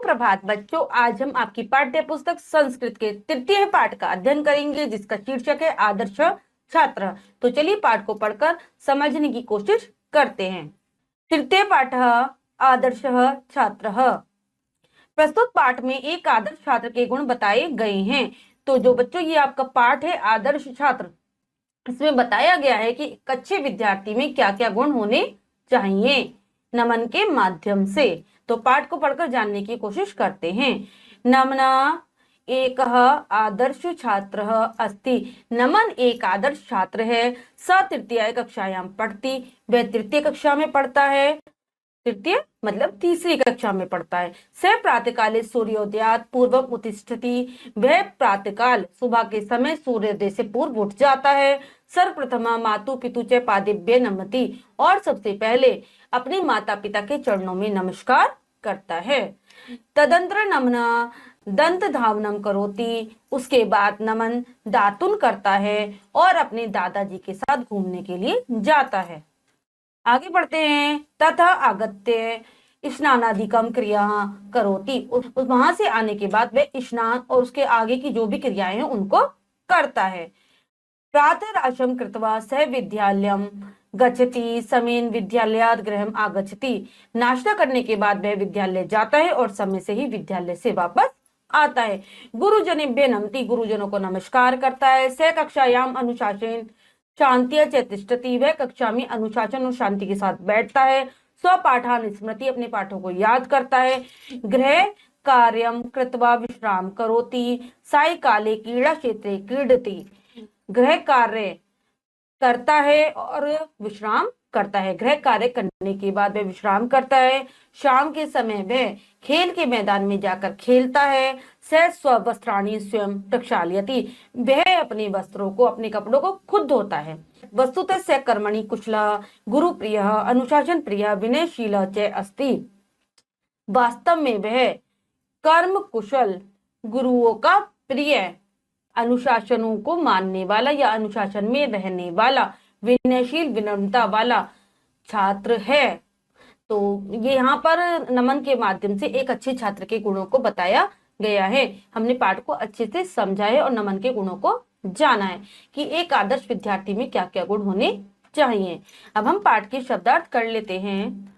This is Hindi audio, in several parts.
सुप्रभात बच्चों, आज हम आपकी पाठ्य पुस्तक संस्कृत के तृतीय पाठ का अध्ययन करेंगे, जिसका शीर्षक है आदर्श छात्र। तो चलिए पाठ को पढ़कर समझने की कोशिश करते हैं। तृतीय पाठ आदर्श छात्र। प्रस्तुत पाठ में एक आदर्श छात्र के गुण बताए गए हैं। तो जो बच्चों ये आपका पाठ है आदर्श छात्र, इसमें बताया गया है कि एक अच्छे विद्यार्थी में क्या क्या गुण होने चाहिए नमन के माध्यम से। तो पाठ को पढ़कर जानने की कोशिश करते हैं। नमना एक आदर्श छात्र अस्ति। नमन एक आदर्श छात्र है। स तृतीय कक्षायां पढ़ती, वह तृतीय कक्षा में पढ़ता है। तृतीय मतलब तीसरी कक्षा में पढ़ता है। स प्रातःकाले सूर्योदयात पूर्व उत्तिष्ठति, वह प्रातःकाल सुबह के समय सूर्योदय से पूर्व उठ जाता है। सर्वप्रथमा मातु पितु च पादेभ्य नमति, और सबसे पहले अपने माता पिता के चरणों में नमस्कार करता है। तदंतर नमना दंत धावनम करोति, उसके बाद नमन दातुन करता है और अपने दादाजी के साथ घूमने के लिए जाता है। आगे बढ़ते हैं। तथा आगत्य स्नानादिकम क्रिया करोति, वहां से आने के बाद वह स्नान और उसके आगे की जो भी क्रियाएं हैं उनको करता है। प्रातराशम कृत्वा सह विद्यालयम गच्छति, समेन विद्यालयात् गृहम आगच्छति, नाश्ता करने के बाद वह विद्यालय जाता है और समय से ही विद्यालय से वापस आता है। गुरुजनेभ्य नमति, गुरुजनों को नमस्कार करता है। स कक्षायाम अनुशासन शांति च तिष्ठति, वह कक्षा में अनुशासन और शांति के साथ बैठता है। स्वपाठान स्मृति, अपने पाठों को याद करता है। गृह कार्यम कृत्वा विश्राम करोति, सायंकाले क्रीड़ा क्षेत्रे क्रीडति, गृह कार्य करता है और विश्राम करता है। गृह कार्य करने के बाद वह विश्राम करता है। शाम के समय वह खेल के मैदान में जाकर खेलता है। स स्ववस्त्राणि स्वयं प्रक्षाल्यति, वह अपने वस्त्रों को, अपने कपड़ों को खुद धोता है। वस्तुतः स कर्मणि कुशला गुरुप्रिय अनुशासन प्रिय विनयशील च अस्ति, वास्तव में वह कर्म कुशल, गुरुओं का प्रिय, अनुशासनों को मानने वाला या अनुशासन में रहने वाला, विनयशील विनम्रता वाला छात्र है। तो ये यहाँ पर नमन के माध्यम से एक अच्छे छात्र के गुणों को बताया गया है। हमने पाठ को अच्छे से समझा है और नमन के गुणों को जाना है कि एक आदर्श विद्यार्थी में क्या क्या गुण होने चाहिए। अब हम पाठ के शब्दार्थ कर लेते हैं।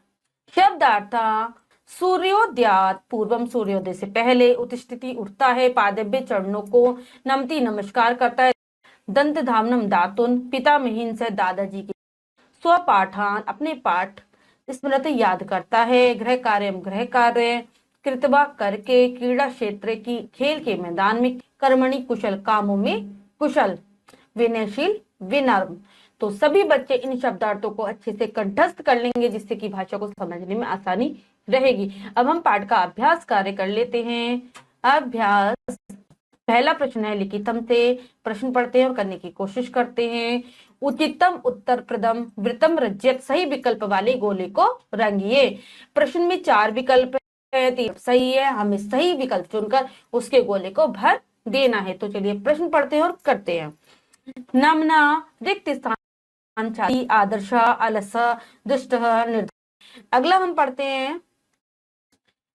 शब्दार्थ सूर्योदयात पूर्वम, सूर्योदय से पहले। उत्तिष्ठति उठता है। पादेभ्य चरणों को। नमति नमस्कार करता है। दंत धावनम दातुन, पिता महीन से दादाजी के। स्वपाठान अपने पाठ स्मृति याद करता है। गृह कार्य कृतवा करके, क्रीड़ा क्षेत्र की खेल के मैदान में, कर्मणि कुशल कामों में कुशल, विनयशील विनम्र। तो सभी बच्चे इन शब्दार्थों को अच्छे से कंठस्थ कर लेंगे, जिससे कि भाषा को समझने में आसानी रहेगी। अब हम पाठ का अभ्यास कार्य कर लेते हैं। अभ्यास पहला प्रश्न है लिखितम से। प्रश्न पढ़ते हैं और करने की कोशिश करते हैं। उचितम उत्तर प्रदम वृतम रज्यत, सही विकल्प वाले गोले को रंगिए। प्रश्न में 4 विकल्प है, 3 सही है। हमें सही विकल्प चुनकर उसके गोले को भर देना है। तो चलिए प्रश्न पढ़ते हैं और करते हैं। नमना रिक्त स्थान छाती आदर्श अलस दुष्ट निर्धन। अगला हम पढ़ते हैं।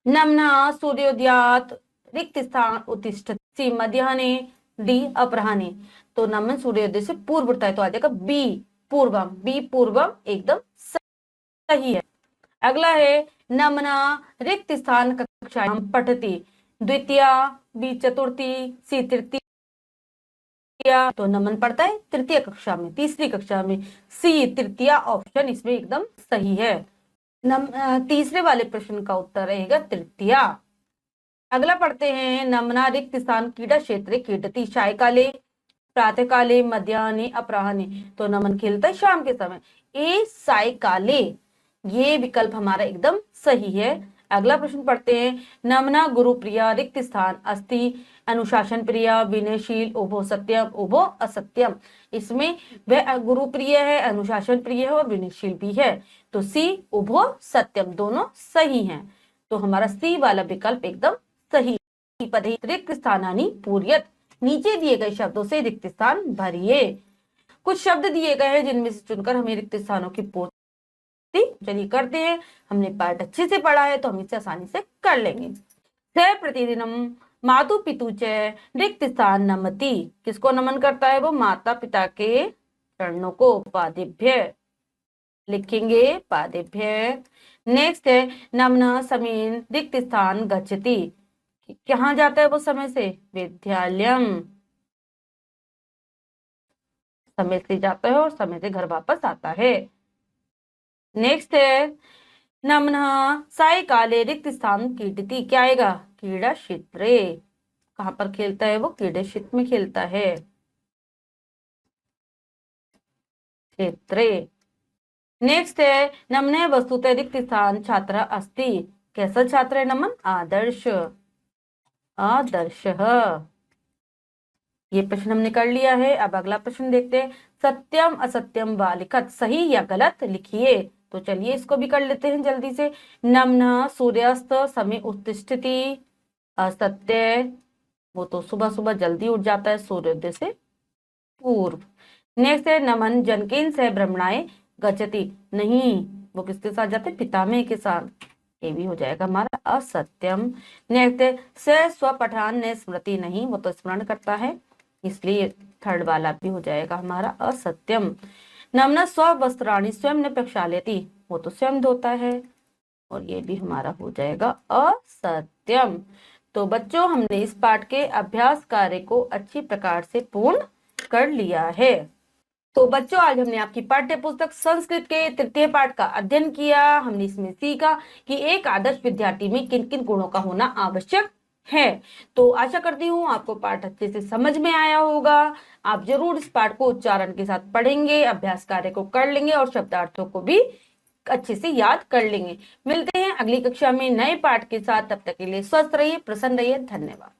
नमना सूर्योदयात रिक्त स्थान उत्तिष्ठति मध्याह्ने डी अपराह्ने। तो नमन सूर्योदय से पूर्व उठता है, तो आ जाएगा बी पूर्वम। बी पूर्वम एकदम सही है। अगला है नमना रिक्त स्थान कक्षायां पठति, द्वितीया, बी चतुर्थी, सी तृतीय। तो नमन पढ़ता है तृतीय कक्षा में, तीसरी कक्षा में। सी तृतीया ऑप्शन इसमें एकदम सही है। तीसरे वाले प्रश्न का उत्तर रहेगा तृतीया। अगला पढ़ते हैं। नमना रिक्त स्थान क्रीड़ा क्षेत्र क्रीडति, सायंकाले, प्रातःकाले, मध्याह्ने, अपराह्ने। तो नमन खेलता है शाम के समय। ए सायंकाले, ये विकल्प हमारा एकदम सही है। अगला प्रश्न पढ़ते हैं। नमना गुरु प्रिया रिक्त स्थान अस्ति, अनुशासन प्रिया विनयशील, उभो सत्यम उभो असत्यम। इसमें वह गुरु प्रिय है, अनुशासन प्रिय है और विनयशील भी है। तो सी उभो सत्यम दोनों सही हैं। तो हमारा सी वाला विकल्प एकदम सही। पदे रिक्त स्थानानि पूर्यत, नीचे दिए गए शब्दों से रिक्त स्थान भरिए। कुछ शब्द दिए गए हैं जिनमें से चुनकर हमें रिक्त स्थानों की पूर्ति चलिए करते हैं। हमने पाठ अच्छे से पढ़ा है तो हम इसे आसानी से कर लेंगे। स प्रतिदिनम मातु पितु च रिक्त स्थान नमति। किसको नमन करता है वो? माता पिता के चरणों को। पादिभ्य लिखेंगे, पादिभ्य। नेक्स्ट है नमन समीन रिक्त स्थान गच्छति। कहाँ जाता है वो समय से? विद्यालयम। समय से जाता है और समय से घर वापस आता है। नेक्स्ट है नमन साय काले रिक्त स्थान क्रीडति। क्या आएगा? क्रीड़ा क्षेत्रे। कहाँ पर खेलता है वो? क्रीड़ा क्षेत्र में खेलता है, क्षेत्रे। नेक्स्ट है नमने वस्तुतः रिक्त स्थान छात्र अस्ति। कैसा छात्र है नमन? आदर्श, आदर्श। ये प्रश्न हमने कर लिया है। अब अगला प्रश्न देखते हैं। सत्यम असत्यम व लिखत। सही या गलत लिखिए। तो चलिए इसको भी कर लेते हैं जल्दी से। नमन सूर्यास्त समय उत्तिष्ठति। असत्य, वो तो सुबह सुबह जल्दी उठ जाता है सूर्योदय से पूर्व। नेक्स्ट है नमन जनकेन से भ्रमणाए गच्छति। नहीं, वो किसके साथ जाते? पितामह के साथ। ये भी हो जाएगा हमारा असत्यम। नेक्स्ट है स स्वपठान ने स्मृति। नहीं, वो तो स्मरण करता है, इसलिए थर्ड वाला भी हो जाएगा हमारा असत्यम। नमन स्व वस्त्राणि स्वयं ने प्रक्षाल्यति। वो तो स्वयं धोता है, और ये भी हमारा हो जाएगा असत्यम। तो बच्चों, हमने इस पाठ के अभ्यास कार्य को अच्छी प्रकार से पूर्ण कर लिया है। तो बच्चों, आज हमने आपकी पाठ्य पुस्तक संस्कृत के तृतीय पाठ का अध्ययन किया। हमने इसमें सीखा कि एक आदर्श विद्यार्थी में किन किन गुणों का होना आवश्यक है। तो आशा करती हूँ आपको पाठ अच्छे से समझ में आया होगा। आप जरूर इस पाठ को उच्चारण के साथ पढ़ेंगे, अभ्यास कार्य को कर लेंगे और शब्दार्थों को भी अच्छे से याद कर लेंगे। मिलते हैं अगली कक्षा में नए पाठ के साथ। तब तक के लिए स्वस्थ रहिए, प्रसन्न रहिए। धन्यवाद।